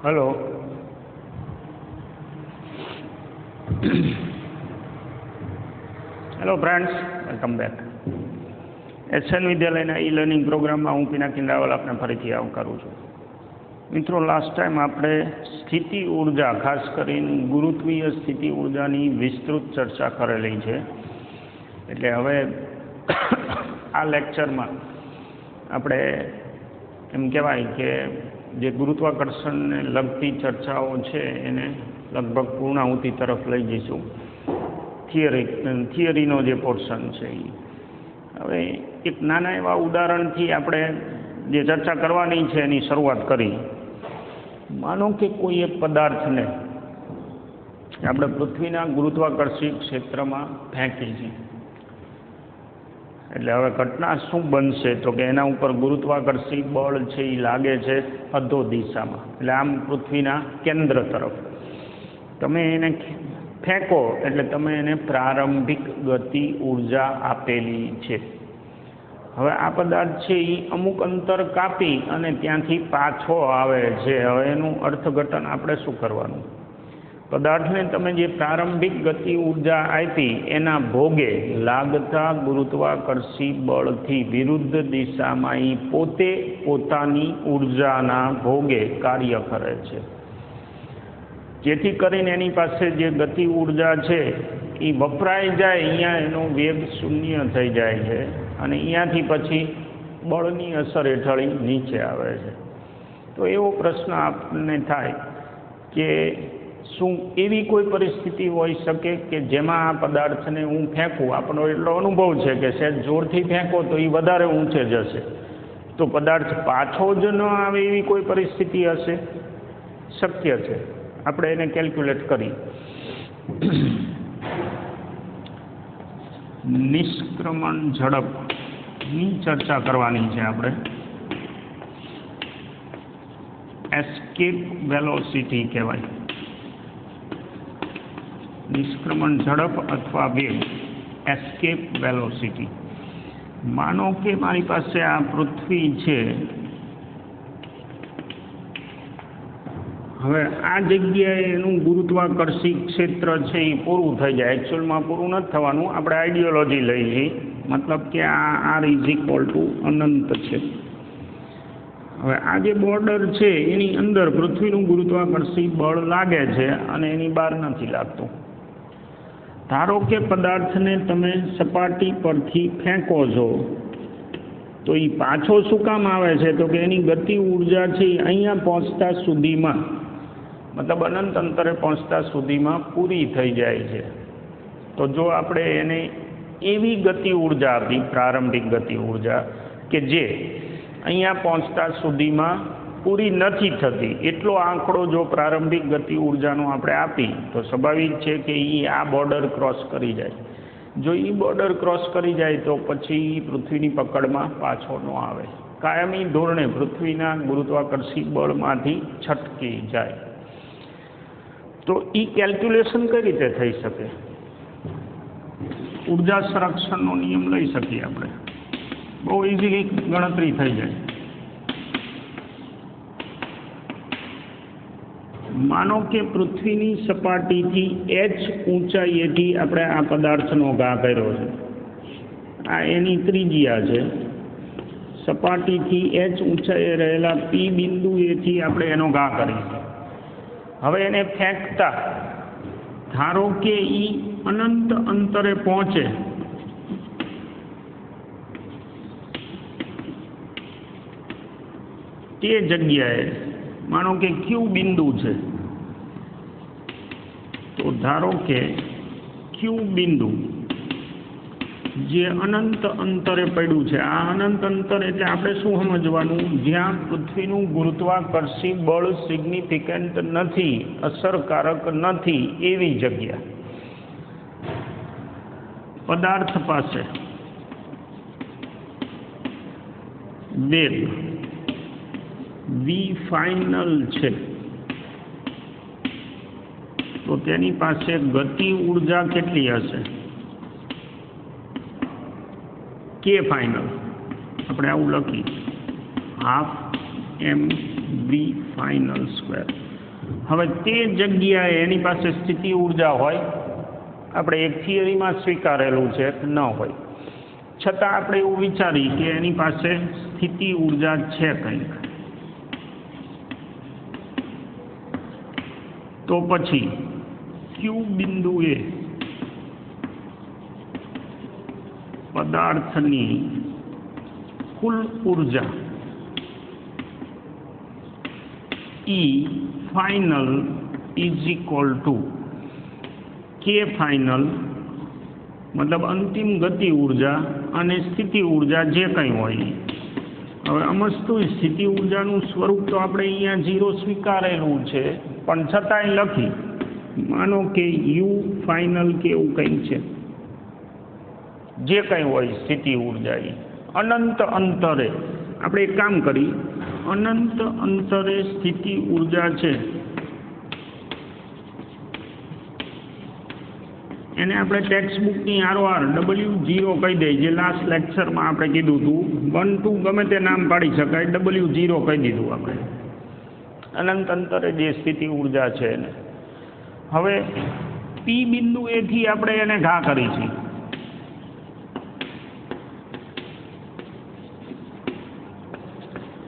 Hello hello friends, welcome back. SN विद्यालयના e learning પ્રોગ્રામમાં હું પિનાકિન રાવલ આપને ફરીથી આવકારું છું। મિત્રો, લાસ્ટ ટાઈમ આપણે સ્થિતિ ઉર્જા, ખાસ કરીને ગુરુત્વીય સ્થિતિ ઉર્જાની વિસ્તૃત ચર્ચા કરેલી છે। એટલે હવે આ લેક્ચરમાં આપણે એમ કહેવાય કે જે ગુરુત્વાકર્ષણને લગતી ચર્ચાઓ છે એને લગભગ પૂર્ણાહુતિ તરફ લઈ જઈશું। થિયરીનો જે પોર્શન છે એ હવે એક નાના એવા ઉદાહરણથી આપણે જે ચર્ચા કરવાની છે એની શરૂઆત કરી। માનો કે કોઈ એક પદાર્થને આપણે પૃથ્વીના ગુરુત્વાકર્ષી ક્ષેત્રમાં ફેંકી છીએ, એટલે હવે ઘટના શું બનશે તો કે એના ઉપર ગુરુત્વાકર્ષી બળ છે એ લાગે છે અધો દિશામાં, એટલે આમ પૃથ્વીના કેન્દ્ર તરફ તમે એને ફેંકો એટલે તમે એને પ્રારંભિક ગતિ ઉર્જા આપેલી છે। હવે આ પદાર્થ છે એ અમુક અંતર કાપી અને ત્યાંથી પાછો આવે છે। હવે એનું અર્થઘટન આપણે શું કરવાનું? પદાર્થને તમે જે પ્રારંભિક ગતિ ઉર્જા આપી એના ભોગે લાગતા ગુરુત્વાકર્ષી બળથી વિરુદ્ધ દિશામાં એ પોતે પોતાની ઉર્જાના ભોગે કાર્ય કરે છે, જેથી કરીને એની પાસે જે ગતિ ઉર્જા છે એ વપરાઈ જાય, અહીંયા એનો વેગ શૂન્ય થઈ જાય છે અને અહીંયાથી પછી બળની અસર હેઠળ નીચે આવે છે। તો એવો પ્રશ્ન આપણને થાય કે શું એવી કોઈ પરિસ્થિતિ હોઈ શકે કે જેમાં આ પદાર્થને હું ફેંકું, આપણો એટલો અનુભવ છે કે સહેજ જોરથી ફેંકો તો એ વધારે ઊંચે જશે, તો પદાર્થ પાછો જ ન આવે એવી કોઈ પરિસ્થિતિ હશે? શક્ય છે। આપણે એને કેલ્ક્યુલેટ કરી નિષ્ક્રમણ ઝડપની ચર્ચા કરવાની છે આપણે। એસ્કેપ વેલોસિટી કહેવાય, નિષ્ક્રમણ ઝડપ અથવા વેગ, એસ્કેપ વેલોસિટી। માનો કે મારી પાસે આ પૃથ્વી છે, હવે આ જગ્યાએ એનું ગુરુત્વાકર્ષી ક્ષેત્ર છે એ પૂરું થઈ જાય। એકચ્યુઅલમાં પૂરું નથી થવાનું, આપણે આઈડિયોલોજી લઈ છીએ, મતલબ કે આ આર ઇઝ ઇક્વલ ટુ અનંત છે। હવે આ જે બોર્ડર છે એની અંદર પૃથ્વીનું ગુરુત્વાકર્ષી બળ લાગે છે અને એની બહાર નથી લાગતું। ધારો કે પદાર્થને તમે સપાટી પરથી ફેંકો છો તો એ પાછો શું કામ આવે છે તો કે એની ગતિ ઉર્જા છે અહીંયા પહોંચતા સુધીમાં, મતલબ અનંત અંતરે પહોંચતા સુધીમાં પૂરી થઈ જાય છે। તો જો આપણે એને એવી ગતિ ઉર્જા આપી, પ્રારંભિક ગતિ ઉર્જા કે જે અહીંયા પહોંચતા સુધીમાં પૂરી નથી થતી, એટલો આંકડો જો પ્રારંભિક ગતિ ઉર્જાનો આપણે આપી તો સ્વાભાવિક છે કે એ આ બોર્ડર ક્રોસ કરી જાય। જો એ બોર્ડર ક્રોસ કરી જાય તો પછી પૃથ્વીની પકડમાં પાછો ન આવે, કાયમી ધોરણે પૃથ્વીના ગુરુત્વાકર્ષી બળમાંથી છટકી જાય। તો એ કેલ્ક્યુલેશન કઈ રીતે થઈ શકે? ઉર્જા સંરક્ષણનો નિયમ લઈ શકીએ આપણે, બહુ ઇઝીલી ગણતરી થઈ જાય। માનો કે પૃથ્વીની સપાટીથી h ઊંચાઈએથી આપણે આ પદાર્થનો ઘા કર્યો છે, આ એની ત્રિજ્યા છે। સપાટીથી h ઊંચાઈએ રહેલા p બિંદુએથી આપણે એનો ઘા કરીશું। હવે એને ફેંકતા ધારો કે એ અનંત અંતરે પહોંચે, તે જગ્યાએ માનો કે ક્યુ બિંદુ છે, તો ધારો કે ક્યુ બિંદુ જે અનંત અંતરે પડ્યું છે, આ અનંત અંતર એટલે આપણે શું સમજવાનું? જ્યાં પૃથ્વીનું ગુરુત્વાકર્ષી બળ સિગ્નિફિકન્ટ નથી, અસરકારક નથી એવી જગ્યા। પદાર્થ પાસે વેગ વી ફાઇનલ છે, તો તેની પાસે ગતિ ઉર્જા કેટલી હશે? કે ફાઇનલ આપણે આવું લખી, હાફ એમ વી ફાઇનલ સ્ક્વેર। હવે તે જગ્યાએ એની પાસે સ્થિતિ ઉર્જા હોય, આપણે એક થિયરીમાં સ્વીકારેલું છે ન હોય, છતાં આપણે એવું વિચારી કે એની પાસે સ્થિતિ ઉર્જા છે કંઈક, તો પછી ક્યુ બિંદુએ પદાર્થની કુલ ઉર્જા E final is equal to K final, મતલબ અંતિમ ગતિ ઉર્જા અને સ્થિતિ ઉર્જા જે કંઈ હોય. હવે અમસ્તુ સ્થિતિ ઉર્જાનું સ્વરૂપ તો આપણે અહીંયા 0 સ્વીકારેલું છે, પણ છતાંય લખી, માનો કે યુ ફાઇનલ કે એવું કંઈક છે, જે કંઈ હોય સ્થિતિ ઉર્જા એ અનંત અંતરે, આપણે એક કામ કરી, અનંત અંતરે સ્થિતિ ઉર્જા છે એને આપણે ટેક્સ્ટ બુકની આરઓઆર W0 કહી દઈએ, જે લાસ્ટ લેક્ચરમાં આપણે કીધું હતું. 1 2 ગમે તે નામ પાડી શકાય, W0 કહી દીધું આપણે, અનંત અંતરે જે સ્થિતિ ઉર્જા છે એને. હવે પી બિંદુ એથી આપણે એને ઘા કરી છે,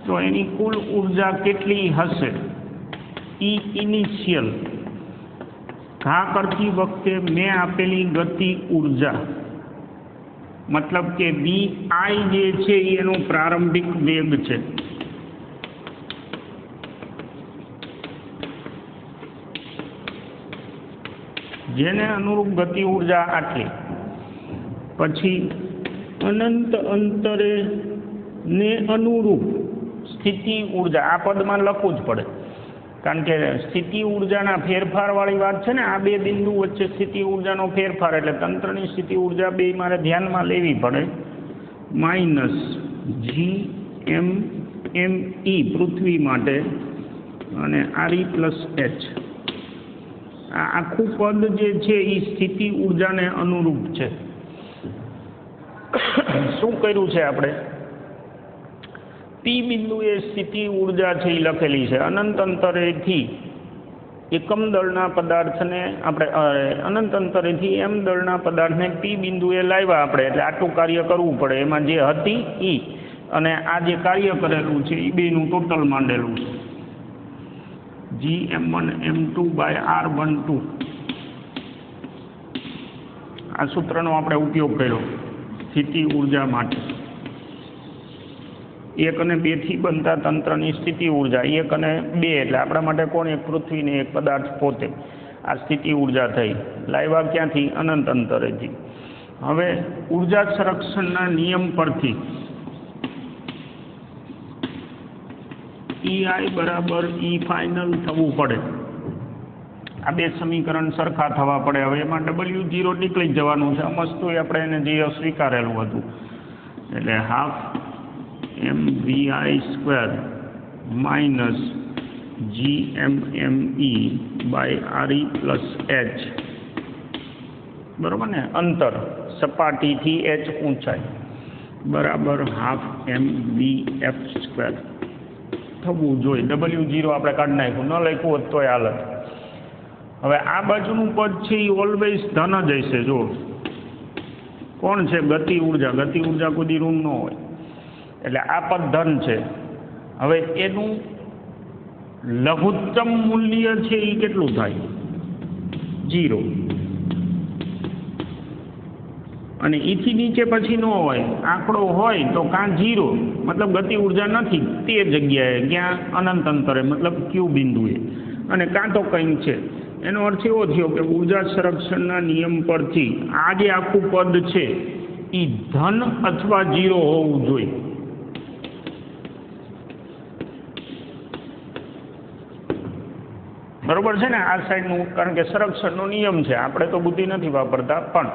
તો એની કુલ ઉર્જા કેટલી હશે? ઈ ઇનિશિયલ ઘા કરતી વખતે મેં આપેલી ગતિ ઉર્જા, મતલબ કે વી આઈ જે છે એનો પ્રારંભિક વેગ છે, જેને અનુરૂપ ગતિ ઉર્જા આટલી. પછી અનંત અંતરે ને અનુરૂપ સ્થિતિ ઉર્જા, આ પદમાં લખવું જ પડે, કારણ કે સ્થિતિ ઉર્જાના ફેરફારવાળી વાત છે ને, આ બે બિંદુ વચ્ચે સ્થિતિ ઉર્જાનો ફેરફાર, એટલે તંત્રની સ્થિતિ ઉર્જા બે મારે ધ્યાનમાં લેવી પડે. માઇનસ GMME પૃથ્વી માટે અને RE પ્લસ H, આ આખું પદ જે છે એ સ્થિતિ ઉર્જાને અનુરૂપ છે. શું કર્યું છે આપણે? પી બિંદુએ સ્થિતિ ઉર્જા છે એ લખેલી છે, અનંત અંતરેથી એકમ દળના પદાર્થને આપણે અનંત અંતરેથી એમ દળના પદાર્થને પી બિંદુએ લાવ્યા આપણે, એટલે આટલું કાર્ય કરવું પડે. એમાં જે હતી ઈ અને આ જે કાર્ય કરેલું છે એ બેનું ટોટલ માંડેલું છે, GM1 M2 બાય R12. આ સૂત્રનો આપણે ઉપયોગ કર્યો સ્થિતિ ઉર્જા માટે. 1 અને 2 થી બનતા તંત્રની સ્થિતિ ઉર્જા, 1 અને 2 એટલે આપણા માટે કોણ? એક પૃથ્વી ને એક પદાર્થ પોતે. આ સ્થિતિ ઉર્જા થઈ, લાવ્યા ક્યાંથી? અનંત અંતરેથી. હવે ઉર્જા સંરક્ષણના નિયમ પરથી EI બરાબર E ફાઇનલ થવું પડે. આ બે સમીકરણ સરખા થવા પડે. હવે એમાં W0 નીકળી જવાનું છે, મસ્તું આપણે એને જે સ્વીકારેલું હતું, એટલે half MVI² minus GMME by RE plus H, બરાબર ને? અંતર સપાટીથી H ઊંચાઈ બરાબર હાફ MVF² થવું જોઈએ. W0 આપણે કાઢી નાખ્યું, ન લખ્યું હોત તોય હાલત. હવે આ બાજુનું પદ છે એ ઓલવેઝ ધન જ હશે. જો કોણ છે? ગતિ ઉર્જા. ગતિ ઉર્જા કોઈ ઋણ ન હોય, એટલે આ પદ ધન છે. હવે એનું લઘુત્તમ મૂલ્ય છે એ કેટલું થાય? 0. અને એથી નીચે પછી ન હોય, આંકડો હોય તો કાં 0 મતલબ ગતિ ઉર્જા નથી તે જગ્યાએ, ક્યાં? અનંત અંતરે મતલબ ક્યુ બિંદુએ, અને કાં તો કંઈક છે. એનો અર્થ એવો થયો કે ઉર્જા સંરક્ષણના નિયમ પરથી આ જે આખું પદ છે એ ધન અથવા 0 હોવું જોઈએ. બરોબર છે ને? આ સાઈડનું, કારણ કે સંરક્ષણનો નિયમ છે, આપણે તો બુદ્ધિ નથી વાપરતા, પણ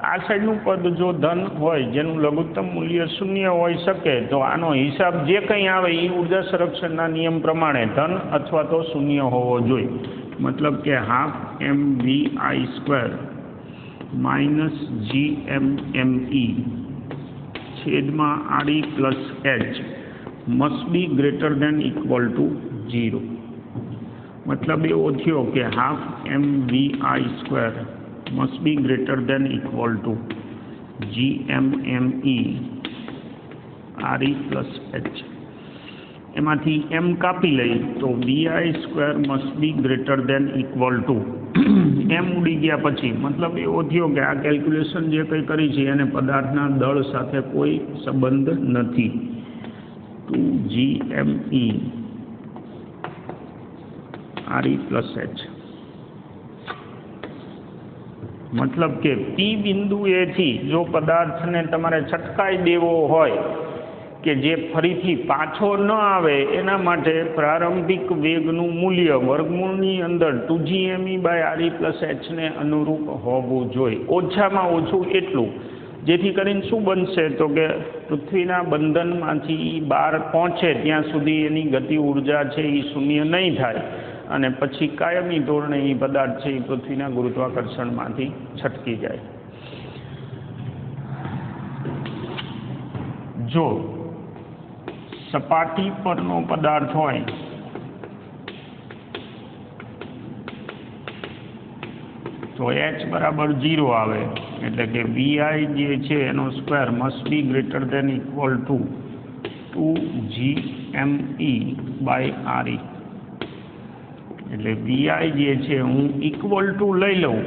આ સાઈડનું પદ જો ધન હોય, જેનું લઘુત્તમ મૂલ્ય 0 હોઈ શકે, તો આનો હિસાબ જે કંઈ આવે એ ઉર્જા સંરક્ષણના નિયમ પ્રમાણે ધન અથવા તો 0 હોવો જોઈએ. મતલબ કે હાફ MVI² માઇનસ GMME છેદમાં RE plus H must B greater than equal to 0. મતલબ એવો થયો કે half mvi² must B greater than equal to gmme re plus h. એમાંથી m કાપી લઈ તો vi² must B greater than equal to m ઉડી ગયા પછી મતલબ એવો થયો કે આ કેલ્ક્યુલેશન જે કંઈ કરી છે એને પદાર્થના દળ સાથે કોઈ સંબંધ નથી. 2gme re plus h. મતલબ કે પી બિંદુએથી જો પદાર્થને તમારે છટકાઈ દેવો હોય કે જે ફરીથી પાછો ન આવે એના માટે પ્રારંભિક વેગનું મૂલ્ય વર્ગમૂળની અંદર 2gme/re પ્લસ h ને અનુરૂપ હોવું જોઈએ, ઓછામાં ઓછું એટલું, જેથી કરીને શું બનશે તો કે પૃથ્વીના બંધનમાંથી બહાર પહોંચે ત્યાં સુધી એની ગતિ ઉર્જા છે એ શૂન્ય નહીં થાય અને પછી કાયમી ધોરણે એ પદાર્થ છે એ પૃથ્વીના ગુરુત્વાકર્ષણમાંથી છટકી જાય. જો સપાટી પરનો પદાર્થ હોય તો h બરાબર 0 આવે, એટલે કે vi જે છે એનો square must B greater than equal to 2gme/re. એટલે vi જે છે હું ઇક્વલ ટુ લઈ લઉં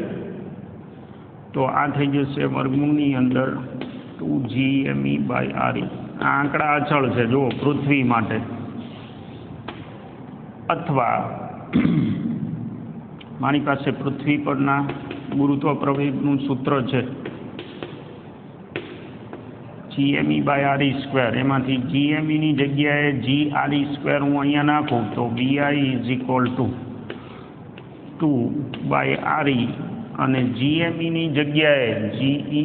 તો આ થઈ જશે વર્ગમૂળની અંદર 2gme/re. આ આંકડા અચળ છે જો પૃથ્વી માટે, અથવા મારી પાસે પૃથ્વી પરના ગુરુત્વ પ્રવેગનું સૂત્ર છે gme/re². એમાંથી gme ની જગ્યાએ gre² હું અહીંયા નાખું તો vi = 2/re અને gme ની જગ્યાએ ge_re²,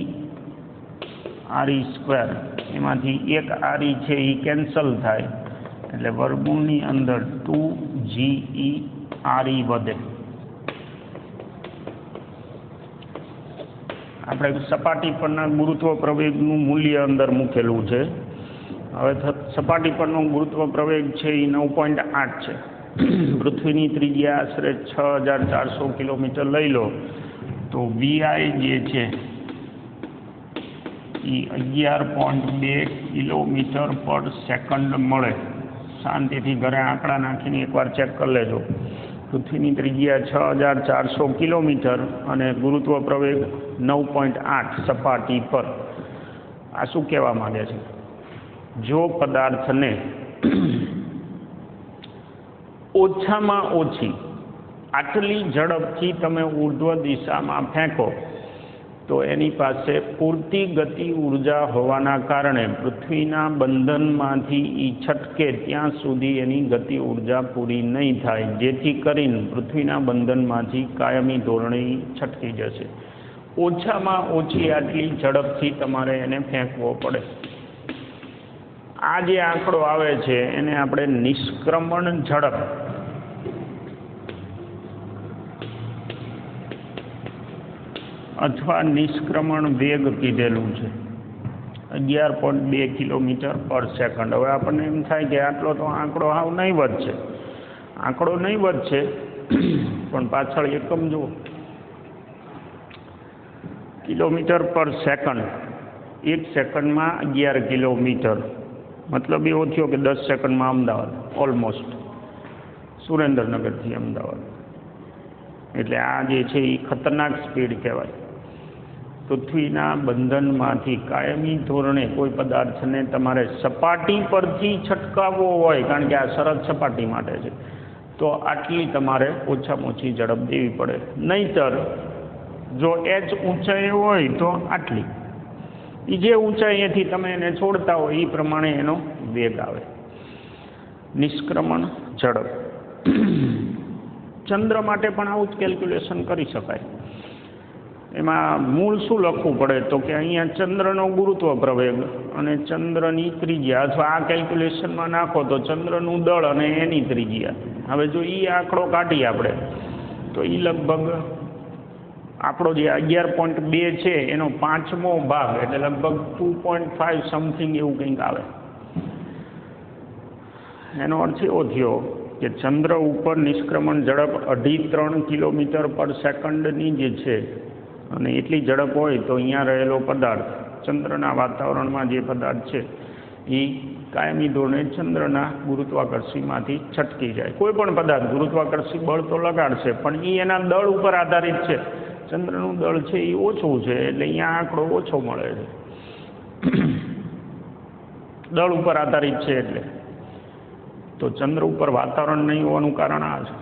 એમાંથી એક re છે એ કેન્સલ થાય એટલે વર્ગમૂળની અંદર 2ge_re વધે. આપણે સપાટી પરના ગુરુત્વ પ્રવેગનું મૂલ્ય અંદર મૂકેલું છે. હવે સપાટી પરનો ગુરુત્વ પ્રવેગ છે એ 9.8 છે. પૃથ્વીની ત્રિજ્યા આશરે 6400 કિલોમીટર લઈ લો તો vi જે છે એ 11.2 કિલોમીટર પર સેકન્ડ મળે. શાંતિથી ઘરે આંકડા નાખીને એકવાર ચેક કરી લેજો. પૃથ્વીની ત્રિજ્યા 6400 કિલોમીટર અને ગુરુત્વ પ્રવેગ 9.8 સપાટી પર. આ શું કહેવા માંગે છે? જો પદાર્થને ઓછામાં ઓછી આટલી ઝડપથી તમે ઉર્ધ્વ દિશામાં ફેંકો તો એની પાસે પૂરતી ગતિ ઉર્જા હોવાના કારણે પૃથ્વીના બંધનમાંથી એ છટકે ત્યાં સુધી એની ગતિ ઉર્જા પૂરી નહીં થાય, જેથી કરીને પૃથ્વીના બંધનમાંથી કાયમી ધોરણે છટકી જશે. ઓછામાં ઓછી આટલી ઝડપથી તમારે એને ફેંકવો પડે. આ જે આંકડો આવે છે એને આપણે નિષ્ક્રમણ ઝડપ અથવા નિષ્ક્રમણ વેગ કીધેલું છે, 11.2 કિલોમીટર પર સેકન્ડ. હવે આપણને એમ થાય કે આટલો તો આંકડો હાવ નહીવત છે. આંકડો નહીવત છે પણ પાછળ એકમ જુઓ, કિલોમીટર પર સેકન્ડ. 1 સેકન્ડમાં 11 કિલોમીટર, મતલબ એવો થયો કે 10 સેકન્ડમાં અમદાવાદ, ઓલમોસ્ટ સુરેન્દ્રનગરથી અમદાવાદ. એટલે આ જે છે એ ખતરનાક સ્પીડ કહેવાય. પૃથ્વીના બંધનમાંથી કાયમી ધોરણે કોઈ પદાર્થને તમારે સપાટી પરથી છટકાવવો હોય, કારણ કે આ શરત સપાટી માટે છે, તો આટલી તમારે ઓછામાં ઓછી ઝડપ દેવી પડે. નહીંતર જો h ઊંચાઈ હોય તો આટલી, એ જે ઊંચાઈએથી તમે એને છોડતા હોય એ પ્રમાણે એનો વેગ આવે. નિષ્ક્રમણ ઝડપ. ચંદ્ર માટે પણ આવું જ કેલ્ક્યુલેશન કરી શકાય. એમાં મૂળ શું લખવું પડે તો કે અહીંયા ચંદ્રનો ગુરુત્વ પ્રવેગ અને ચંદ્રની ત્રિજ્યા, અથવા આ કેલ્ક્યુલેશનમાં નાખો તો ચંદ્રનું દળ અને એની ત્રિજ્યા. હવે જો એ આંકડો કાઢીએ આપણે તો એ લગભગ આપણો જે 11.2 છે એનો 5મો ભાગ, એટલે લગભગ 2.5 સમથિંગ એવું કંઈક આવે. એનો અર્થ એવો થયો કે ચંદ્ર ઉપર નિષ્ક્રમણ ઝડપ 2.5-3 કિલોમીટર પર સેકન્ડની જે છે અને એટલી ઝડપ હોય તો અહીંયા રહેલો પદાર્થ ચંદ્રના વાતાવરણમાં જે પદાર્થ છે એ કાયમી ધોરણે ચંદ્રના ગુરુત્વાકર્ષીમાંથી છટકી જાય. કોઈ પણ પદાર્થ ગુરુત્વાકર્ષી બળ તો લગાડશે પણ એ એના દળ ઉપર આધારિત છે. ચંદ્રનું દળ છે એ ઓછું છે એટલે અહીંયા આંકડો ઓછો મળે છે. દળ ઉપર આધારિત છે એટલે તો ચંદ્ર ઉપર વાતાવરણ નહીં હોવાનું કારણ આ છે.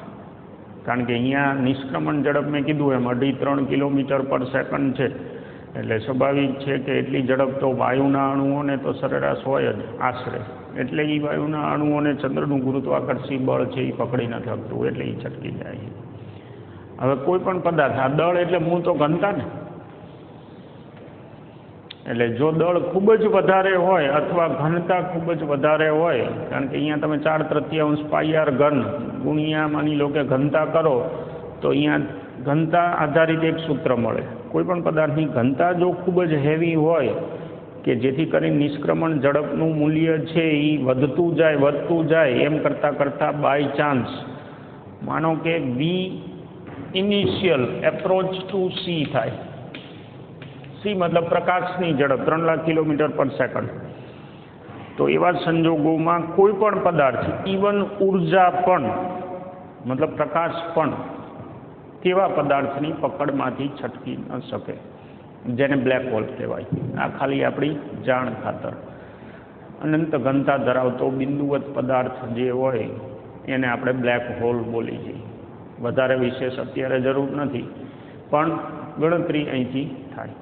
કારણ કે અહીંયા નિષ્ક્રમણ ઝડપ મેં કીધું એમ 2.5-3 કિલોમીટર પર સેકન્ડ છે એટલે સ્વાભાવિક છે કે એટલી ઝડપ તો વાયુના અણુઓને તો સરેરાશ હોય જ આશરે. એટલે એ વાયુના અણુઓને ચંદ્રનું ગુરુત્વાકર્ષી બળ છે એ પકડી નથી શકતું એટલે એ છટકી જાય. હવે કોઈ પણ પદાર્થ આ દળ એટલે મૂળ તો ઘનતા ને એટલે જો દળ ખૂબ જ વધારે હોય અથવા ઘનતા ખૂબ જ વધારે હોય કારણ કે અહીંયા તમે 4/3 પાઈ આર ઘન ગુણ્યા માની લો કે ઘનતા કરો તો અહીંયા ઘનતા આધારિત એક સૂત્ર મળે. કોઈ પણ પદાર્થની ઘનતા જો ખૂબ જ હેવી હોય કે જેથી કરીને નિષ્ક્રમણ ઝડપનું મૂલ્ય છે એ વધતું જાય એમ કરતાં બાય ચાન્સ માનો કે વી ઇનિશિયલ એપ્રોચ ટુ સી થાય. સી મતલબ પ્રકાશની ઝડપ 3 લાખ કિલોમીટર પર સેકન્ડ. તો એવા સંજોગોમાં કોઈ પણ પદાર્થ ઇવન ઉર્જા પણ મતલબ પ્રકાશ પણ તેવા પદાર્થની પકડમાંથી છટકી ન શકે જેને બ્લેક હોલ કહેવાય. આ ખાલી આપણી જાણ ખાતર. અનંત ઘનતા ધરાવતો બિંદુવત પદાર્થ જે હોય એને આપણે બ્લેક હોલ બોલી છીએ. વધારે વિશેષ અત્યારે જરૂર નથી પણ ગણતરી અહીંથી થાય.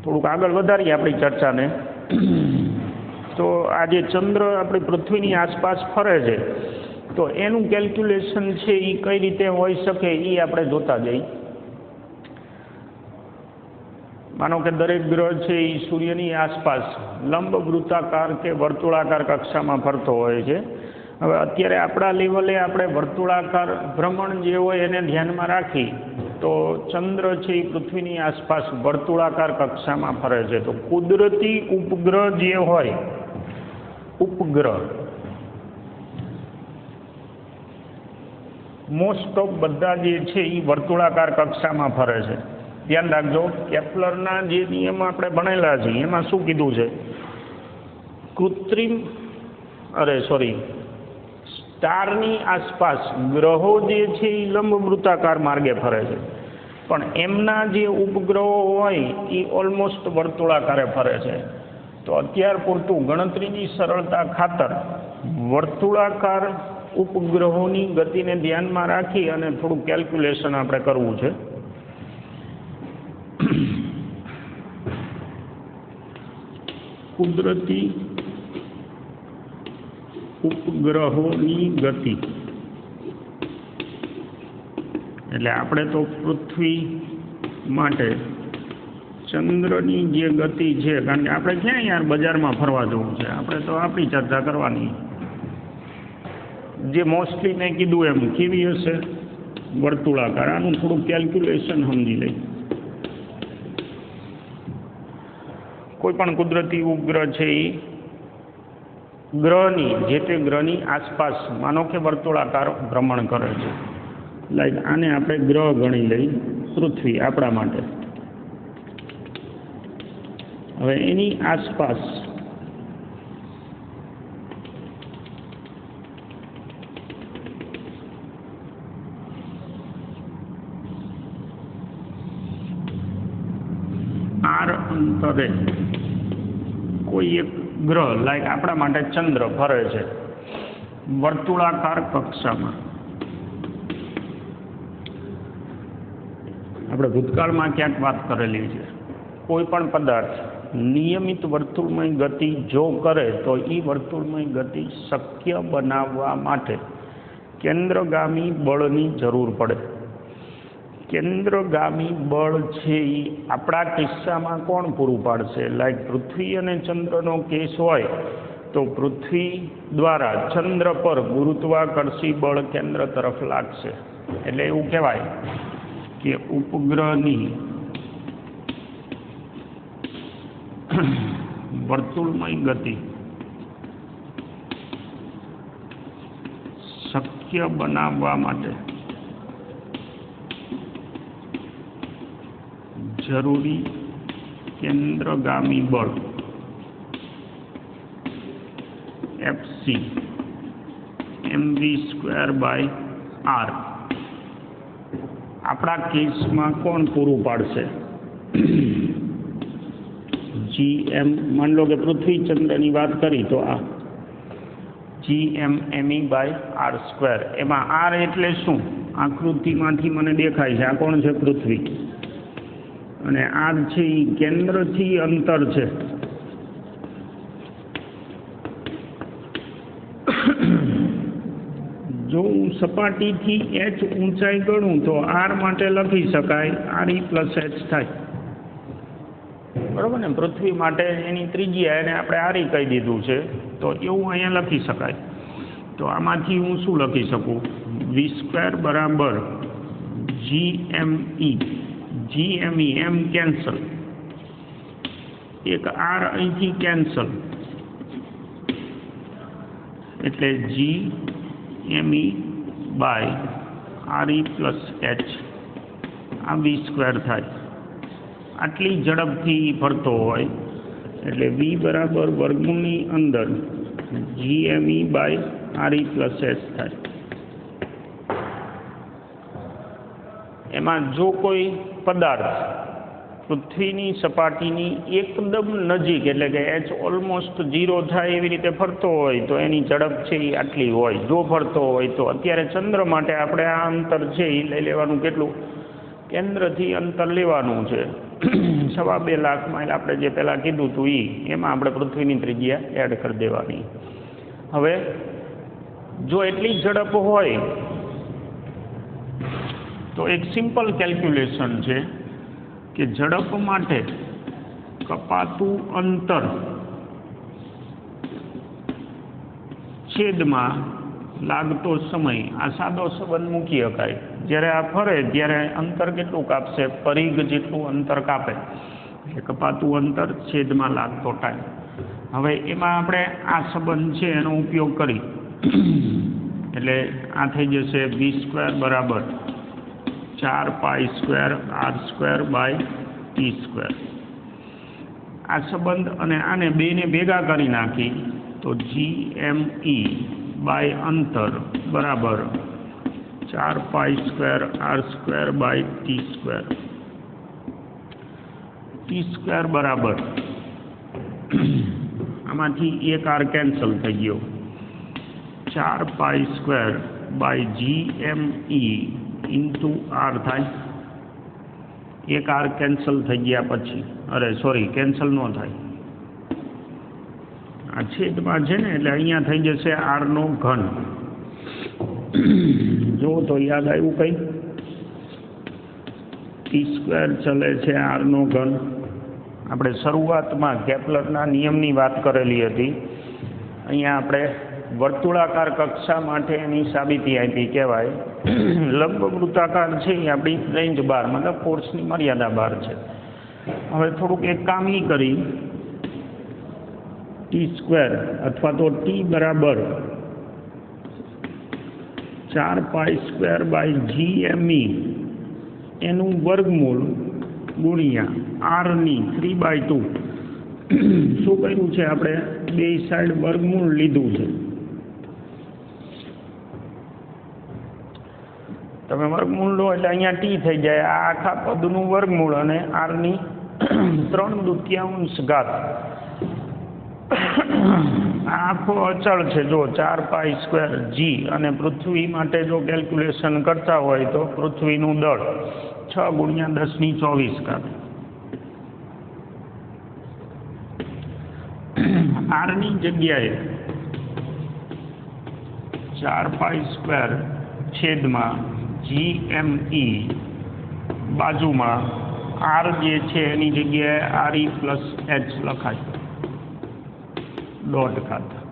થોડુંક આગળ વધારીએ આપણી ચર્ચાને. તો આ જે ચંદ્ર આપણી પૃથ્વીની આસપાસ ફરે છે તો એનું કેલ્ક્યુલેશન છે એ કઈ રીતે હોઈ શકે એ આપણે જોતા જઈએ. માનો કે દરેક ગ્રહ છે એ સૂર્યની આસપાસ લંબ વૃત્તાકાર કે વર્તુળાકાર કક્ષામાં ફરતો હોય છે. હવે અત્યારે આપણા લેવલે આપણે વર્તુળાકાર ભ્રમણ જે હોય એને ધ્યાનમાં રાખી તો ચંદ્ર છે એ પૃથ્વીની આસપાસ વર્તુળાકાર કક્ષામાં ફરે છે. તો કુદરતી ઉપગ્રહ જે હોય ઉપગ્રહ મોસ્ટ ઓફ બધા જે છે એ વર્તુળાકાર કક્ષામાં ફરે છે. ધ્યાન રાખજો કેપ્લરના જે નિયમ આપણે ભણેલા છીએ એમાં શું કીધું છે સ્ટારની આસપાસ ગ્રહો જે છે એ લંબ વૃત્તાકાર માર્ગે ફરે છે પણ એમના જે ઉપગ્રહો હોય એ ઓલમોસ્ટ વર્તુળાકારે ફરે છે. તો અત્યાર પૂરતું ગણતરીની સરળતા ખાતર વર્તુળાકાર ઉપગ્રહોની ગતિને ધ્યાનમાં રાખી અને થોડું કેલ્ક્યુલેશન આપણે કરવું છે. કુદરતી ઉપગ્રહોની ગતિ એટલે આપણે તો પૃથ્વી માટે ચંદ્રની જે ગતિ છે કારણ કે આપણે ક્યાં યાર બજારમાં ફરવા જવું છે આપણે તો આપણી ચર્ચા કરવાની. જે મોસ્ટલી મેં કીધું એમ કેવી હશે વર્તુળાકાર. આનું થોડું કેલ્ક્યુલેશન સમજી લઈ. કોઈ પણ કુદરતી ઉપગ્રહ છે એ ગ્રહની જે તે ગ્રહની આસપાસ માનો કે વર્તુળાકાર ભ્રમણ કરે છે. લાઈક આને આપણે ગ્રહ ગણી લઈ પૃથ્વી આપણા માટે. હવે એની આસપાસ આર અંતરે કોઈ એક ગ્રહ લાઈક આપણા માટે ચંદ્ર ફરે છે વર્તુળાકાર કક્ષામાં. આપણે ભૂતકાળમાં ક્યાંક વાત કરેલી છે કોઈ પણ પદાર્થ નિયમિત વર્તુળમય ગતિ જો કરે તો એ વર્તુળમય ગતિ શક્ય બનાવવા માટે કેન્દ્રગામી બળની જરૂર પડે. કેન્દ્રગામી બળ છે એ આપણા કિસ્સામાં કોણ પૂરું પાડશે? લાઈક પૃથ્વી અને ચંદ્રનો કેસ હોય તો પૃથ્વી દ્વારા ચંદ્ર પર ગુરુત્વાકર્ષી બળ કેન્દ્ર તરફ લાગશે. એટલે એવું કહેવાય કે ઉપગ્રહની વર્તુળમય ગતિ શક્ય બનાવવા માટે જરૂરી કેન્દ્રગામી બળ Fc mv²/r આપણા કેસમાં કોણ પૂરું પાડશે? gm, માન લો કે પૃથ્વી ચંદ્રની વાત કરી તો આ gm_me/r². એમાં r એટલે શું? આકૃતિમાંથી મને દેખાય છે આ કોણ છે? પૃથ્વી. અને r છે એ કેન્દ્રથી અંતર છે. જો હું સપાટીથી h ઊંચાઈ ગણું તો r માટે લખી શકાય re + h થાય, બરાબર ને? પૃથ્વી માટે એની ત્રિજ્યા એને આપણે re કહી દીધું છે, તો એવું અહીંયા લખી શકાય. તો આમાંથી હું શું લખી શકું? v² gme એમ કેન્સલ, એક r અહીંથી કેન્સલ, એટલે gme/re + h આ v² થાય. આટલી ઝડપથી ફરતો હોય એટલે v બરાબર વર્ગમૂળની અંદર gme/re + h થાય. એમાં જો કોઈ પદાર્થ પૃથ્વીની સપાટીની એકદમ નજીક, એટલે કે h ઓલમોસ્ટ 0 થાય એવી રીતે ફરતો હોય તો એની ઝડપ છે એ આટલી હોય. જો ફરતો હોય તો અત્યારે ચંદ્ર માટે આપણે આ અંતર છે એ લઈ લેવાનું. કેટલું? કેન્દ્રથી અંતર લેવાનું છે 2.25 લાખ માઇલ. આપણે જે પહેલાં કીધું હતું એમાં આપણે પૃથ્વીની ત્રિજ્યા એડ કરી દેવાની. હવે જો એટલી ઝડપ હોય તો એક સિમ્પલ કેલ્ક્યુલેશન છે કે ઝડપ માટે કપાતું અંતર છેદમાં લાગતો સમય. આ સાદો સંબંધ મૂકી શકાય. જ્યારે આ ફરે ત્યારે અંતર કેટલું કાપશે? પરિઘ જેટલું અંતર કાપે. એટલે કપાતું અંતર છેદમાં લાગતો ટાઈમ. હવે એમાં આપણે આ સંબંધ છે એનો ઉપયોગ કરી એટલે આ થઈ જશે v² બરાબર 4π²r²/t². આ સંબંધ અને આને બેને ભેગા કરી નાખી તો gme/અંતર બરાબર 4π²r²/t². t² બરાબર આમાંથી એક r કેન્સલ થઈ ગયો, 4π²/gme/r થાય. એક r કેન્સલ થઈ ગયા પછી, અરે સોરી, કેન્સલ ન થાય, આ છેદમાં છે ને, એટલે અહીંયા થઈ જશે r3. જો તો યાદ આવ્યું કંઈ? t² ચલે છે r3. આપણે શરૂઆતમાં કેપ્લરના નિયમની વાત કરેલી હતી. અહીંયા આપણે વર્તુળાકાર કક્ષા માટે એની સાબિતી આપી. કહેવાય લંબવૃત્તાકાર છે એ આપણી રેન્જ બહાર, મતલબ ફોર્સની મર્યાદા બહાર છે. હવે થોડુંક એક કામ એ કરી, t² અથવા તો t બરાબર 4π²/gme એનું વર્ગમૂળ ગુણ્યા r ની 3/2. શું કર્યું છે આપણે? બે સાઈડ વર્ગમૂળ લીધું છે. તમે વર્ગમૂળ લો એટલે અહીંયા t થઈ જાય. આ આખા પદનું વર્ગમૂળ અને r ની 3/2 આખો અચળ છે. જો 4π²g અને પૃથ્વી માટે જો કેલ્ક્યુલેશન કરતા હોય તો પૃથ્વીનું દળ 6 × 10⁻². r ની જગ્યાએ 4π²/gme બાજુમાં r જે છે એની જગ્યાએ re + h લખાય. ડોટ ખાતા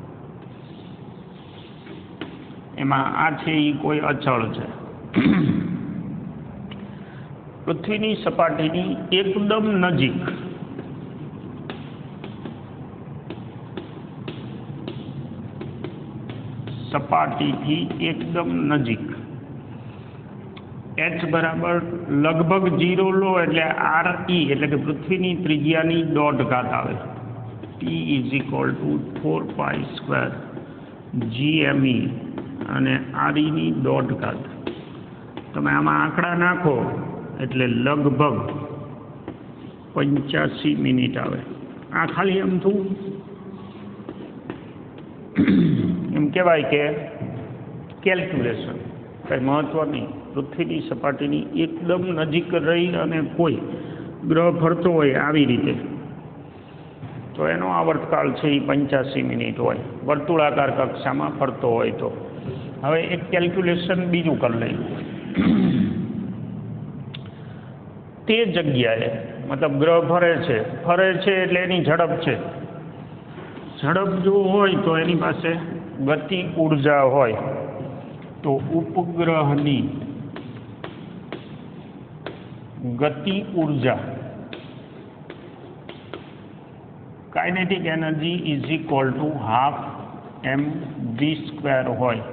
એમાં આ છે એ કોઈ અચળ છે. પૃથ્વીની સપાટીની એકદમ નજીક સપાટીથી એકદમ નજીક. h બરાબર લગભગ 0 લો એટલે RE એટલે કે પૃથ્વીની ત્રિજ્યાની દોઢ ઘાત આવે. T = 4π² GME અને RE ની દોઢ ઘાત. તમે આમાં આંકડા નાખો એટલે લગભગ 85 મિનિટ આવે. આ ખાલી એમ થયું એમ કહેવાય કે કેલ્ક્યુલેશન, કંઈ મહત્વ નહીં. પૃથ્વીની સપાટીની એકદમ નજીક રહી અને કોઈ ગ્રહ ફરતો હોય આવી રીતે તો એનો આવર્તકાળ છે એ 85 મિનિટ હોય, વર્તુળાકાર કક્ષામાં ફરતો હોય તો. હવે એક કેલ્ક્યુલેશન બીજું કરી લઈએ. તે જગ્યાએ મતલબ ગ્રહ ફરે છે એટલે એની ઝડપ છે. ઝડપ જો હોય તો એની પાસે ગતિ ઉર્જા હોય તો ઉપગ્રહની ગતિ ઉર્જા કાઇનેટિક એનર્જી = 12mv² હોય.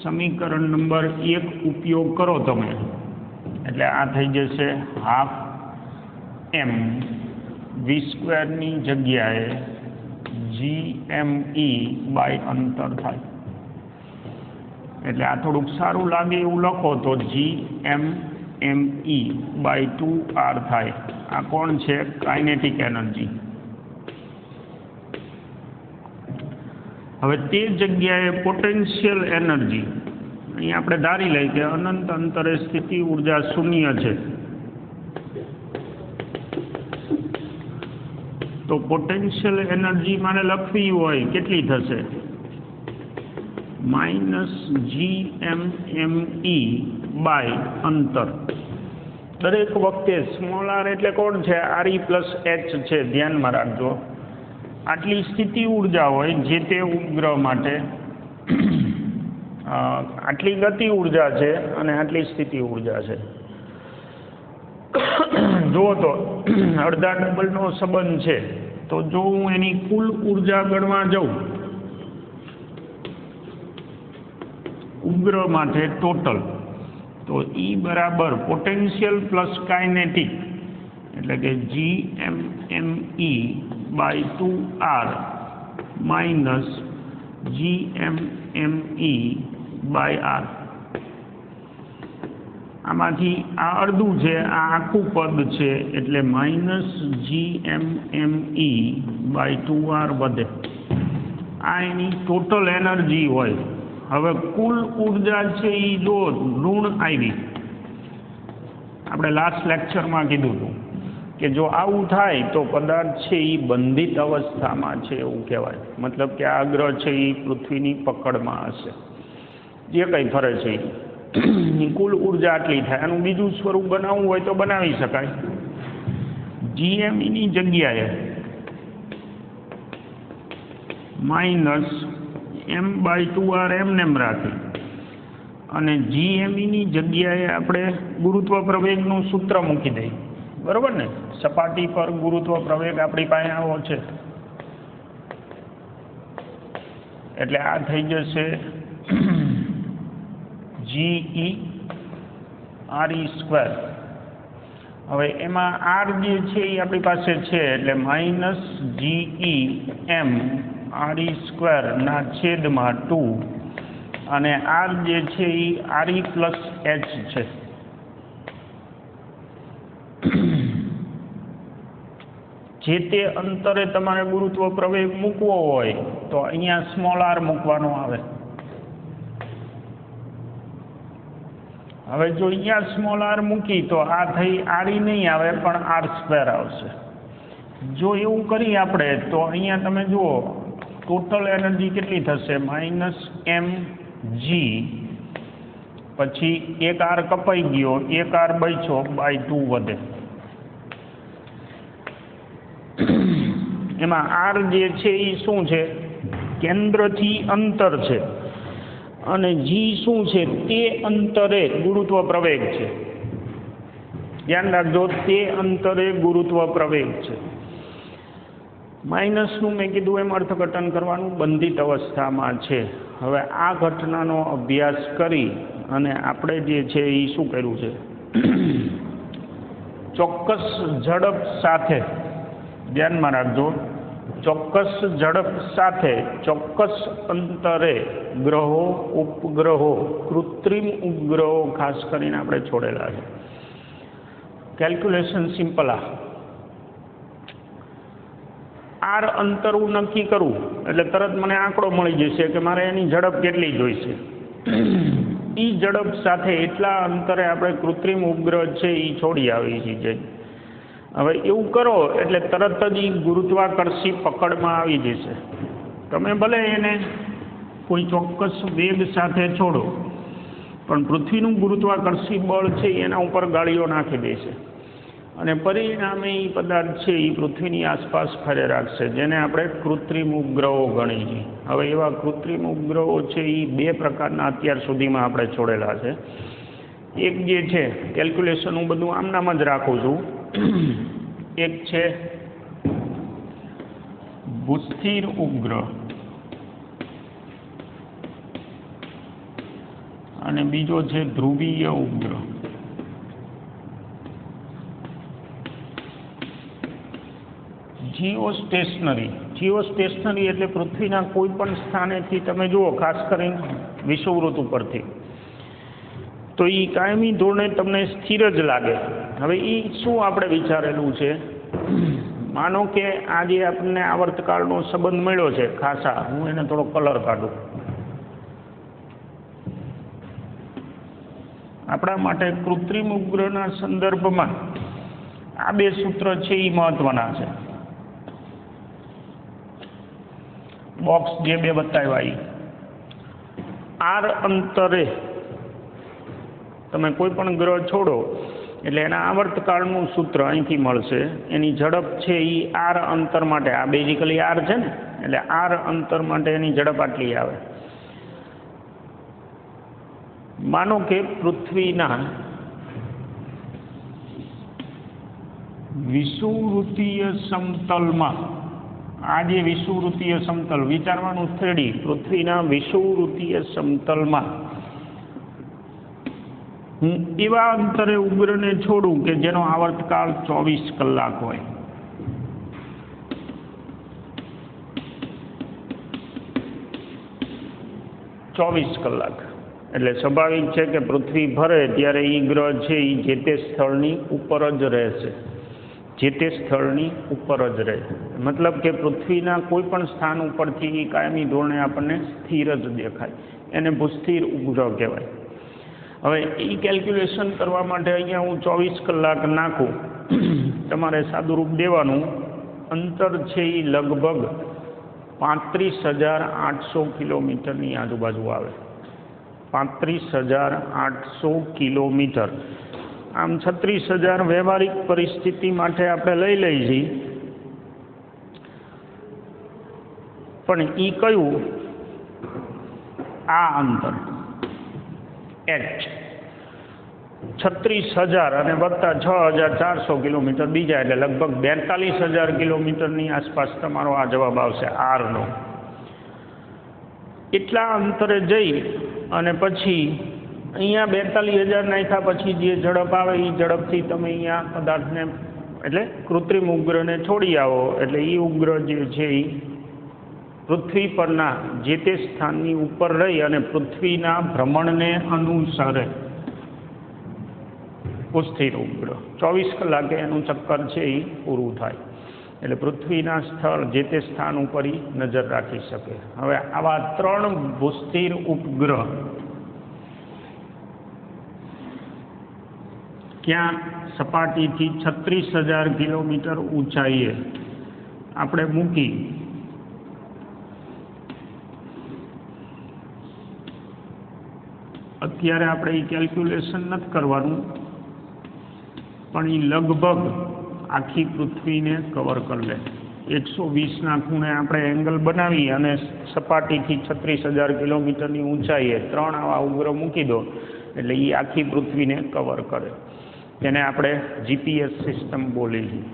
સમીકરણ નંબર 1 ઉપયોગ કરો તમે એટલે આ થઈ જશે 12mv² ની જગ્યાએ GME/ અંતર થાય. એટલે આ થોડુંક સારું લાગે એવું લખો તો GMME/2R થાય. આ કોણ છે? Kinetic energy. હવે તે જગ્યાએ પોટેન્શિયલ એનર્જી અહીં આપણે ધારી લઈએ કે અનંત અંતરે સ્થિતિ ઉર્જા શૂન્ય છે. તો પોટેન્શિયલ એનર્જી મારે લખવી હોય કેટલી થશે? -GMME/ અંતર. દરેક વખતે સ્મોલ r એટલે કોણ છે? RE + h છે, ધ્યાનમાં રાખજો. આટલી સ્થિતિ ઉર્જા હોય જે તે ઉપગ્રહ માટે, આટલી ગતિ ઉર્જા છે અને આટલી સ્થિતિ ઉર્જા છે. જુઓ તો અડધા ડબલનો સંબંધ છે. તો જો હું એની કુલ ઉર્જા ગણવા જાઉં ઉપગ્રહ માટે ટોટલ, તો E બરાબર પોટેન્શિયલ પ્લસ કાઇનેટિક એટલે કે GMME/2R માઇનસ GMME/R. આમાંથી આ અડધું છે, આ આખું પદ છે એટલે -GMME/2R વધે. આ એની ટોટલ એનર્જી હોય. હવે કુલ ઉર્જા છે એ જો ઋણ આવી, આપણે લાસ્ટ લેક્ચરમાં કીધું હતું કે જો આવું થાય તો પદાર્થ છે એ બંધિત અવસ્થામાં છે એવું કહેવાય. મતલબ કે આ ગ્રહ છે એ પૃથ્વીની પકડમાં હશે. જે કંઈ ફરે છે એની કુલ ઉર્જા આટલી થાય. આનું બીજું સ્વરૂપ બનાવવું હોય તો બનાવી શકાય. GMEની જગ્યાએ -m/2R એમનેમ રાખી અને GMEની જગ્યાએ આપણે ગુરુત્વ પ્રવેગનું સૂત્ર મૂકી દઈએ. બરોબર ને? સપાટી પર ગુરુત્વ પ્રવેગ આપણી પાસે આવો છે એટલે આ થઈ જશે GE/RE². હવે એમાં R જે છે એ આપણી પાસે છે એટલે -GEmRE²/2 અને R જે છે એ RE + h છે. જે તે અંતરે તમારે ગુરુત્વ પ્રવેગ મૂકવો હોય તો અહીંયા સ્મોલ r મૂકવાનો આવે. હવે જો અહીંયા સ્મોલ r મૂકી તો આ થઈ RE નહીં આવે પણ R² આવશે. જો એવું કરી આપણે તો અહીંયા તમે જુઓ ટોટલ એનર્જી કેટલી થશે? -mg પછી એક r કપાઈ ગયો, એક r બચ્યો /2 વધે. એમાં r જે છે એ શું છે? કેન્દ્રથી અંતર છે અને g શું છે? તે અંતરે ગુરુત્વ પ્રવેગ છે. ધ્યાન રાખજો, તે અંતરે ગુરુત્વ પ્રવેગ છે. માઇનસનું મેં કીધું એમ અર્થઘટન કરવાનું બંધિત અવસ્થામાં છે. હવે આ ઘટનાનો અભ્યાસ કરી અને આપણે જે છે એ શું કર્યું છે, ચોક્કસ ઝડપ સાથે, ધ્યાનમાં રાખજો, ચોક્કસ ઝડપ સાથે ચોક્કસ અંતરે ગ્રહો, ઉપગ્રહો, કૃત્રિમ ઉપગ્રહો ખાસ કરીને આપણે છોડેલા છે. કેલ્ક્યુલેશન સિમ્પલ આર અંતરું નક્કી કરવું એટલે તરત મને આંકડો મળી જશે કે મારે એની ઝડપ કેટલી જોઈશે. એ ઝડપ સાથે એટલા અંતરે આપણે કૃત્રિમ ઉપગ્રહ છે એ છોડી આવી છીએ. હવે એવું કરો એટલે તરત જ એ ગુરુત્વાકર્ષી પકડમાં આવી જશે. તમે ભલે એને કોઈ ચોક્કસ વેગ સાથે છોડો પણ પૃથ્વીનું ગુરુત્વાકર્ષી બળ છે એના ઉપર ગાળીઓ નાખી દેશે અને પરિણામે એ પદાર્થ છે એ પૃથ્વીની આસપાસ ફરે રાખશે, જેને આપણે કૃત્રિમ ઉપગ્રહો ગણીએ છીએ. હવે એવા કૃત્રિમ ઉપગ્રહો છે એ બે પ્રકારના અત્યાર સુધીમાં આપણે છોડેલા છે. એક જે છે કેલ્ક્યુલેશન હું બધું આમનામ જ રાખું છું. એક છે ભૂસ્થિર ઉપગ્રહ અને બીજો છે ધ્રુવીય ઉપગ્રહ. જીઓ સ્ટેશનરી એટલે પૃથ્વીના કોઈ પણ સ્થાનેથી તમે જુઓ, ખાસ કરીને વિષુવવૃત્ત ઉપરથી, તો એ કાયમી ધોરણે તમને સ્થિર જ લાગે. હવે એ શું આપણે વિચારેલું છે, માનો કે આજે આપણને આવર્તકાળનો સંબંધ મળ્યો છે ખાસા, હું એને થોડો કલર કાઢું. આપણા માટે કૃત્રિમ ઉપગ્રહના સંદર્ભમાં આ બે સૂત્ર છે એ મહત્વના છે. બોક્સ જે બે બતાવ્યા એ આર અંતરે તમે કોઈ પણ ગ્રહ છોડો એટલે એના આવર્તકાળનું સૂત્ર અહીંથી મળશે. એની ઝડપ છે એ આર અંતર માટે, આ બેઝિકલી આર છે ને, એટલે આર અંતર માટે એની ઝડપ આટલી આવે. માનો કે પૃથ્વીના વિષુવવૃત્તીય સમતલમાં, આ જે વિષુવવૃત્તીય સમતલ વિચારવાનું થ્રેડી, પૃથ્વીના વિષુવવૃત્તીય સમતલમાં હું એવા અંતરે ઉપગ્રહને છોડું કે જેનો આવર્તકાળ 24 કલાક હોય. એટલે સ્વાભાવિક છે કે પૃથ્વી ફરે ત્યારે એ ગ્રહ છે એ જે તે સ્થળની ઉપર જ રહેશે, મતલબ કે પૃથ્વીના કોઈ પણ સ્થાન ઉપરથી એ કાયમી ધોરણે આપણને સ્થિર જ દેખાય. એને ભૂસ્થિર ઉપગ્રહ કહેવાય. હવે એ કેલ્ક્યુલેશન કરવા માટે અહીંયા હું 24 કલાક નાખું, તમારે સાદુરૂપ દેવાનું. અંતર છે એ લગભગ 35,800 કિલોમીટરની આજુબાજુ આવે. 35,800 કિલોમીટર. આમ 36,000 વ્યવહારિક પરિસ્થિતિ માટે આપણે લઈ લઈએ છીએ, પણ એ કયું? આ અંતર h 36,000 અને વત્તા 6,400 કિલોમીટર બીજા, એટલે લગભગ 42,000 કિલોમીટરની આસપાસ તમારો આ જવાબ આવશે આરનો. એટલા અંતરે જઈ અને પછી અહીંયા 42,000 નાખ્યા પછી જે ઝડપ આવે એ ઝડપથી તમે અહીંયા પદાર્થને એટલે કૃત્રિમ ઉપગ્રહને છોડી આવો એટલે એ ઉપગ્રહ જે છે એ પૃથ્વી પરના જે તે સ્થાનની ઉપર રહી અને પૃથ્વીના ભ્રમણને અનુસરે. ભૂસ્થિર ઉપગ્રહ 24 કલાકે એનું ચક્કર છે એ પૂરું થાય એટલે પૃથ્વીના સ્થળ જે તે સ્થાન ઉપર નજર રાખી શકે. હવે આવા 3 ભૂસ્થિર ઉપગ્રહ ક્યાં સપાટીથી 36,000 કિલોમીટર ઊંચાઈએ આપણે મૂકી અત્યારે આપણે એ કેલ્ક્યુલેશન નથી કરવાનું, પણ એ લગભગ આખી પૃથ્વીને કવર કરી લે. 120ના ખૂણે આપણે એંગલ બનાવી અને સપાટીથી 36,000 કિલોમીટરની ઊંચાઈએ 3 આવા ઉપગ્રહ મૂકી દો એટલે એ આખી પૃથ્વીને કવર કરે. તેને આપણે જીપીએસ સિસ્ટમ બોલી છીએ.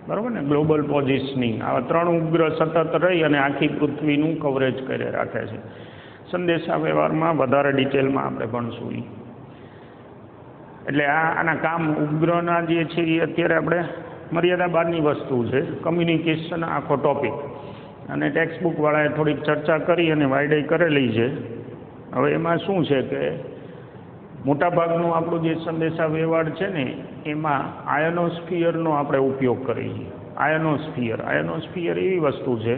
બરાબર ને, ગ્લોબલ પોઝિશનિંગ. આવા 3 ઉપગ્રહ સતત રહી અને આખી પૃથ્વીનું કવરેજ કરી રાખે છે. સંદેશા વ્યવહારમાં વધારે ડિટેલમાં આપણે ભણશું. એટલે આના કામ ઉપગ્રહના જે છે એ અત્યારે આપણે મર્યાદા બહારની વસ્તુ છે. કમ્યુનિકેશન આખો ટોપિક અને ટેક્સ્ટ બુકવાળાએ થોડીક ચર્ચા કરી અને વાયડાઈ કરેલી છે. હવે એમાં શું છે કે મોટાભાગનું આપણું જે સંદેશા વ્યવહાર છે ને એમાં આયનોસ્ફિયરનો આપણે ઉપયોગ કરીએ છીએ. આયનોસ્ફિયર એવી વસ્તુ છે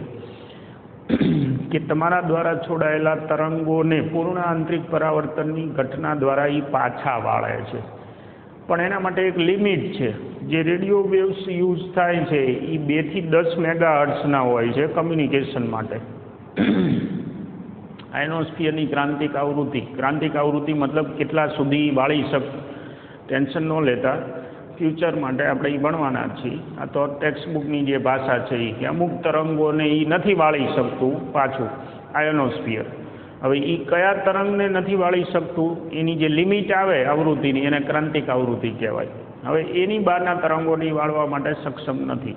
કે તમારા દ્વારા છોડાયેલા તરંગોને પૂર્ણ આંતરિક પરાવર્તનની ઘટના દ્વારા એ પાછા વાળે છે. પણ એના માટે એક લિમિટ છે. જે રેડિયો વેવ્સ યુઝ થાય છે એ 2 થી 10 મેગાહર્ટ્ઝના હોય છે કમ્યુનિકેશન માટે. આયનોસ્ફિયરની ક્રાંતિક આવૃત્તિ મતલબ કેટલા સુધી વાળી ટેન્શન ન લેતા, ફ્યુચર માટે આપણે એ ભણવાના જ છીએ. આ તો ટેક્સ્ટ બુકની જે ભાષા છે એ કે અમુક તરંગોને એ નથી વાળી શકતું પાછું આયનોસ્ફિયર. હવે એ કયા તરંગને નથી વાળી શકતું એની જે લિમિટ આવે આવૃત્તિની એને ક્રાંતિક આવૃત્તિ કહેવાય. હવે એની બહારના તરંગોની વાળવા માટે સક્ષમ નથી.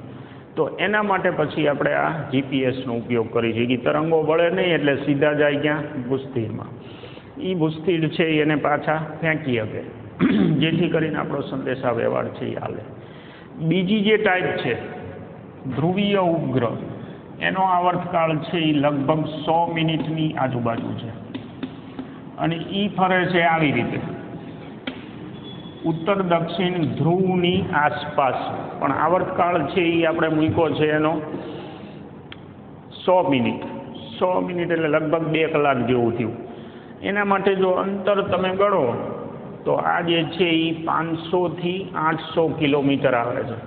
તો એના માટે પછી આપણે આ જીપીએસનો ઉપયોગ કરીએ છીએ કે તરંગો વળે નહીં એટલે સીધા જાય ક્યાં? ભૂસ્થિરમાં. એ ભૂસ્થિર છે એને પાછા ફેંકી શકે જેથી કરીને આપણો સંદેશા વ્યવહાર છે એ હાલે. બીજી જે ટાઈપ છે ધ્રુવીય ઉપગ્રહ, એનો આવર્તકાળ છે એ લગભગ 100 મિનિટની આજુબાજુ છે અને એ ફરે છે આવી રીતે ઉત્તર દક્ષિણ ધ્રુવની આસપાસ. પણ આવર્તકાળ છે એ આપણે મૂક્યો છે એનો 100 મિનિટ એટલે લગભગ 2 કલાક જેવું થયું. એના માટે જો અંતર તમે ગણો તો આ જે છે એ 500 થી 800 કિલોમીટર આવે છે.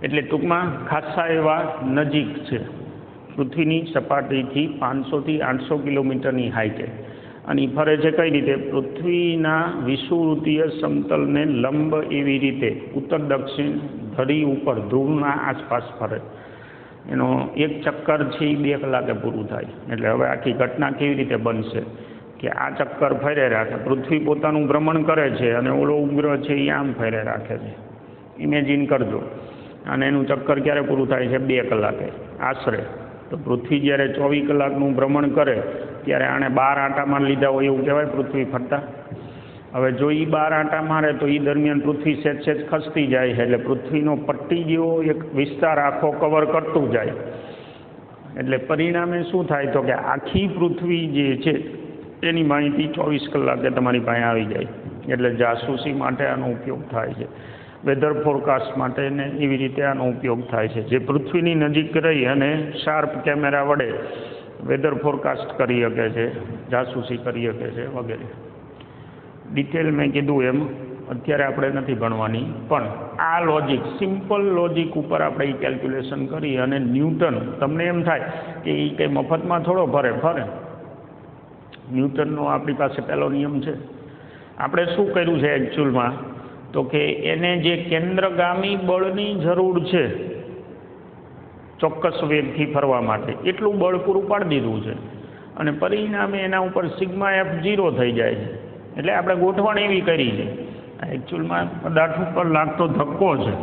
એટલે ટૂંકમાં ખાસા એવા નજીક છે. પૃથ્વીની સપાટીથી 500 થી 800 કિલોમીટરની હાઈટે. અને એ ફરે છે કઈ રીતે? પૃથ્વીના વિષુવવૃત્તીય સમતલને લંબ એવી રીતે ઉત્તર દક્ષિણ ધરી ઉપર ધ્રુવના આસપાસ ફરે. એનો એક ચક્કર છે એ 2 કલાકે પૂરું થાય. એટલે હવે આખી ઘટના કેવી રીતે બનશે કે આ ચક્કર ફરે રાખે, પૃથ્વી પોતાનું ભ્રમણ કરે છે અને ઓલો ઉપગ્રહ છે એ આમ ફરે રાખે છે. ઇમેજિન કરજો. અને એનું ચક્કર ક્યારે પૂરું થાય છે? 2 કલાકે આશરે. તો પૃથ્વી જ્યારે 24 કલાકનું ભ્રમણ કરે ત્યારે આણે 12 આંટા મારી લીધા હોય એવું કહેવાય પૃથ્વી ફરતા. હવે જો એ 12 આંટા મારે તો એ દરમિયાન પૃથ્વી સહેજ ખસતી જાય છે. એટલે પૃથ્વીનો પટ્ટી જેવો એક વિસ્તાર આખો કવર કરતું જાય. એટલે પરિણામે શું થાય તો કે આખી પૃથ્વી જે છે એની માહિતી 24 કલાકે તમારી પાસે આવી જાય. એટલે જાસૂસી માટે આનો ઉપયોગ થાય છે. વેધર ફોરકાસ્ટ માટે ને એવી રીતે આનો ઉપયોગ થાય છે. જે પૃથ્વીની નજીક રહી અને શાર્પ કેમેરા વડે વેધર ફોરકાસ્ટ કરી શકે છે, જાસૂસી કરી શકે છે વગેરે. ડિટેલ મેં કીધું એમ અત્યારે આપણે નથી ભણવાની, પણ આ લોજિક, સિમ્પલ લોજિક ઉપર આપણે એ કેલ્ક્યુલેશન કરી અને ન્યૂટન, તમને એમ થાય કે એ કંઈ મફતમાં થોડો ફરે. ન્યૂટનનો આપણી પાસે પહેલો નિયમ છે. આપણે શું કર્યું છે એકચ્યુઅલમાં તો કે એને જે કેન્દ્રગામી બળની જરૂર છે ચોક્કસ વેગથી ફરવા માટે એટલું બળ પૂરું પાડી દીધું છે અને પરિણામે એના ઉપર સિગ્મા F0 થઈ જાય છે. એટલે આપણે ગોઠવણ એવી કરી છે. એકચ્યુઅલમાં પદાર્થ ઉપર લાગતો ધક્કો છે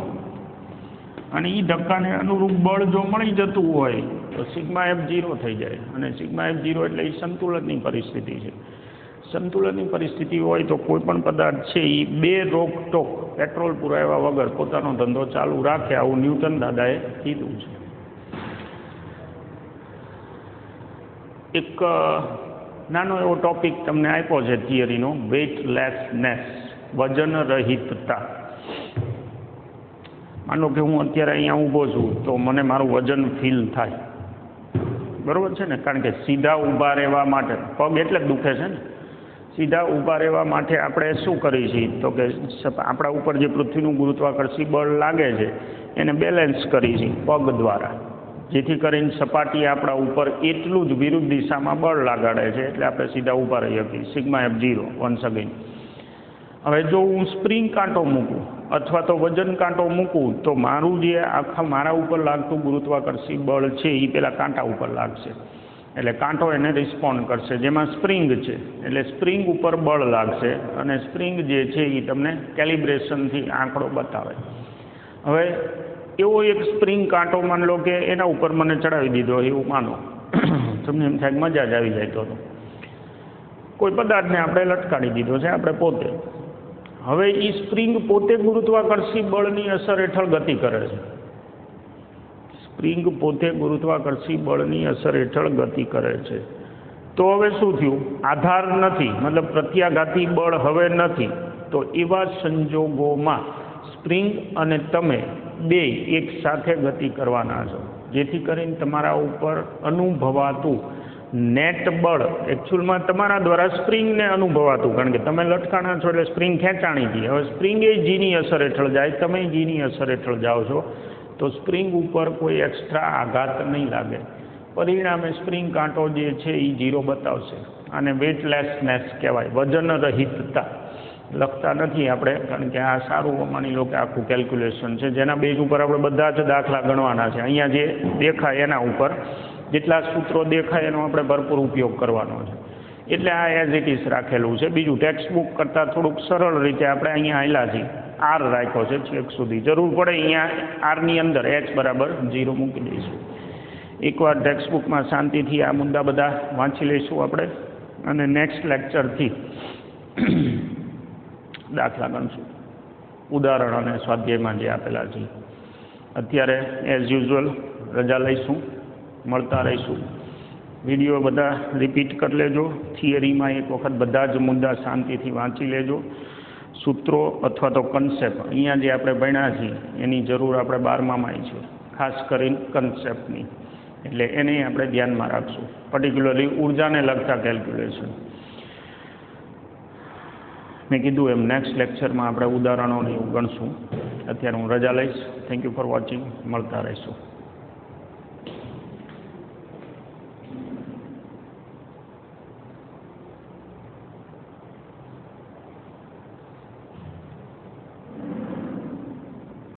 અને એ ધક્કાને અનુરૂપ બળ જો મળી જતું હોય તો સિગ્મા F0 થઈ જાય. અને સિગ્મા F0 એટલે એ સંતુલનની પરિસ્થિતિ છે. સંતુલનની પરિસ્થિતિ હોય તો કોઈ પણ પદાર્થ છે એ 2 રોકટોક પેટ્રોલ પુરાવ્યા વગર પોતાનો ધંધો ચાલુ રાખે, આવું ન્યૂટન દાદાએ કીધું છે. એક નાનો એવો ટોપિક તમને આપ્યો છે થિયરીનો, વેઇટલેસનેસ, વજન રહિતતા. માનો કે હું અત્યારે અહીંયા ઊભો છું તો મને મારું વજન ફીલ થાય, બરાબર છે ને? કારણ કે સીધા ઊભા રહેવા માટે પગ એટલે જ દુખે છે ને. સીધા ઊભા રહેવા માટે આપણે શું કરીએ છીએ તો કે આપણા ઉપર જે પૃથ્વીનું ગુરુત્વાકર્ષી બળ લાગે છે એને બેલેન્સ કરીએ છીએ પગ દ્વારા, જેથી કરીને સપાટી આપણા ઉપર એટલું જ વિરુદ્ધ દિશામાં બળ લગાડે છે એટલે આપણે સીધા ઊભા રહી શકીએ. Sigma F0 once again. હવે જો હું સ્પ્રિંગ કાંટો મૂકું અથવા તો વજન કાંટો મૂકું તો મારું જે આખા મારા ઉપર લાગતું ગુરુત્વાકર્ષી બળ છે એ પેલા કાંટા ઉપર લાગશે. એટલે કાંટો એને રિસ્પોન્ડ કરશે, જેમાં સ્પ્રિંગ છે એટલે સ્પ્રિંગ ઉપર બળ લાગશે અને સ્પ્રિંગ જે છે એ તમને કેલિબ્રેશનથી આંકડો બતાવે. હવે એવો એક સ્પ્રિંગ કાંટો માન લો કે એના ઉપર મને ચડાવી દીધો એવું માનો, તમને એમ થાય મજા જ આવી જાય. તો કોઈ પદાર્થને આપણે લટકાડી દીધો છે આપણે પોતે. હવે એ સ્પ્રિંગ પોતે ગુરુત્વાકર્ષી બળની અસર હેઠળ ગતિ કરે છે. સ્પ્રિંગ પોતે ગુરુત્વાકર્ષી બળની અસર હેઠળ ગતિ કરે છે. તો હવે શું થયું? આધાર નથી, મતલબ પ્રત્યાઘાતી બળ હવે નથી. તો એવા સંજોગોમાં સ્પ્રિંગ અને તમે બે એક સાથે ગતિ કરવાના છો, જેથી કરીને તમારા ઉપર અનુભવાતું નેટ બળ એકચ્યુઅલમાં તમારા દ્વારા સ્પ્રિંગને અનુભવાતું, કારણ કે તમે લટકાણા છો એટલે સ્પ્રિંગ ખેંચાણી હતી. હવે સ્પ્રિંગ એ જીની અસર હેઠળ જાય, તમે જીની અસર હેઠળ જાઓ છો, તો સ્પ્રિંગ ઉપર કોઈ એક્સ્ટ્રા આઘાત નહીં લાગે. પરિણામે સ્પ્રિંગ કાંટો જે છે એ 0 બતાવશે. અને વેટલેસનેસ કહેવાય, વજન રહિતતા. લખતા નથી આપણે, કારણ કે આ સારું માની લો કે આખું કેલ્ક્યુલેશન છે, જેના બેઝ ઉપર આપણે બધા જ દાખલા ગણવાના છે. અહીંયા જે દેખાય એના ઉપર જેટલા સૂત્રો દેખાય એનો આપણે ભરપૂર ઉપયોગ કરવાનો છે. એટલે આ એઝ ઇટ ઇઝ રાખેલું છે. બીજું ટેક્સ્ટ બુક કરતાં થોડુંક સરળ રીતે આપણે અહીંયા આયલા છીએ, આર રાખ્યો છે છેક સુધી. જરૂર પડે અહીંયા આરની અંદર h બરાબર 0 મૂકી દઈશું. એકવાર ટેક્સ્ટ બુકમાં શાંતિથી આ મુદ્દા બધા વાંચી લઈશું આપણે, અને નેક્સ્ટ લેક્ચરથી દાખલા ગણશું, ઉદાહરણ અને સ્વાધ્યાયમાં જે આપેલા છે. અત્યારે એઝ યુઝ્યુઅલ રજા લઈશું, મળતા રહીશું. વિડીયો બધા રિપીટ કરી લેજો. થિયરીમાં એક વખત બધા જ મુદ્દા શાંતિથી વાંચી લેજો. સૂત્રો અથવા તો કન્સેપ્ટ અહીંયા જે આપણે ભણ્યા છીએ એની જરૂર આપણે 12મામાં છે, ખાસ કરીને કન્સેપ્ટની. એટલે એને આપણે ધ્યાનમાં રાખશું, પર્ટિક્યુલરલી ઉર્જાને લગતા કેલ્ક્યુલેશન. મેં કીધું એમ નેક્સ્ટ લેક્ચરમાં આપણે ઉદાહરણોને એવું ગણશું. અત્યારે હું રજા લઈશ. Thank you for watching. મળતા રહીશું.